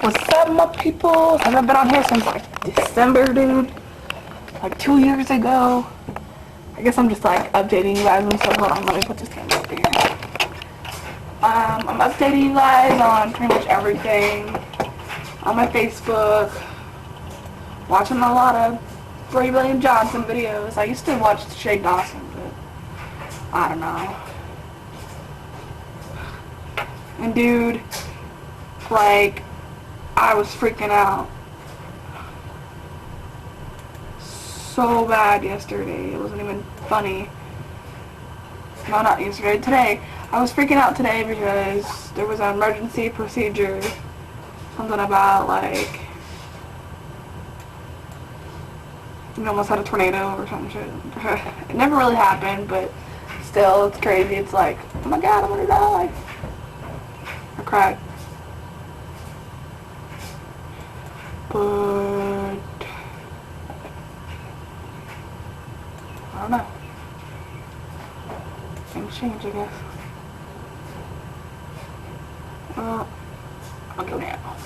What's up, my people? I haven't been on here since like December, dude. Like 2 years ago. I guess I'm just like updating you guys and stuff. Hold on, let me put this camera up here. I'm updating you guys on pretty much everything. On my Facebook. Watching a lot of Brady William Johnson videos. I used to watch Shay Dawson, but I don't know. And dude, like, I was freaking out so bad yesterday. It wasn't even funny. No, not yesterday. Today. I was freaking out today because there was an emergency procedure. Something about, like, we almost had a tornado or some shit. It never really happened, but still, it's crazy. It's like, oh my god, I'm gonna die. I cried. But I don't know. Things change, I guess. Well, I'll go now.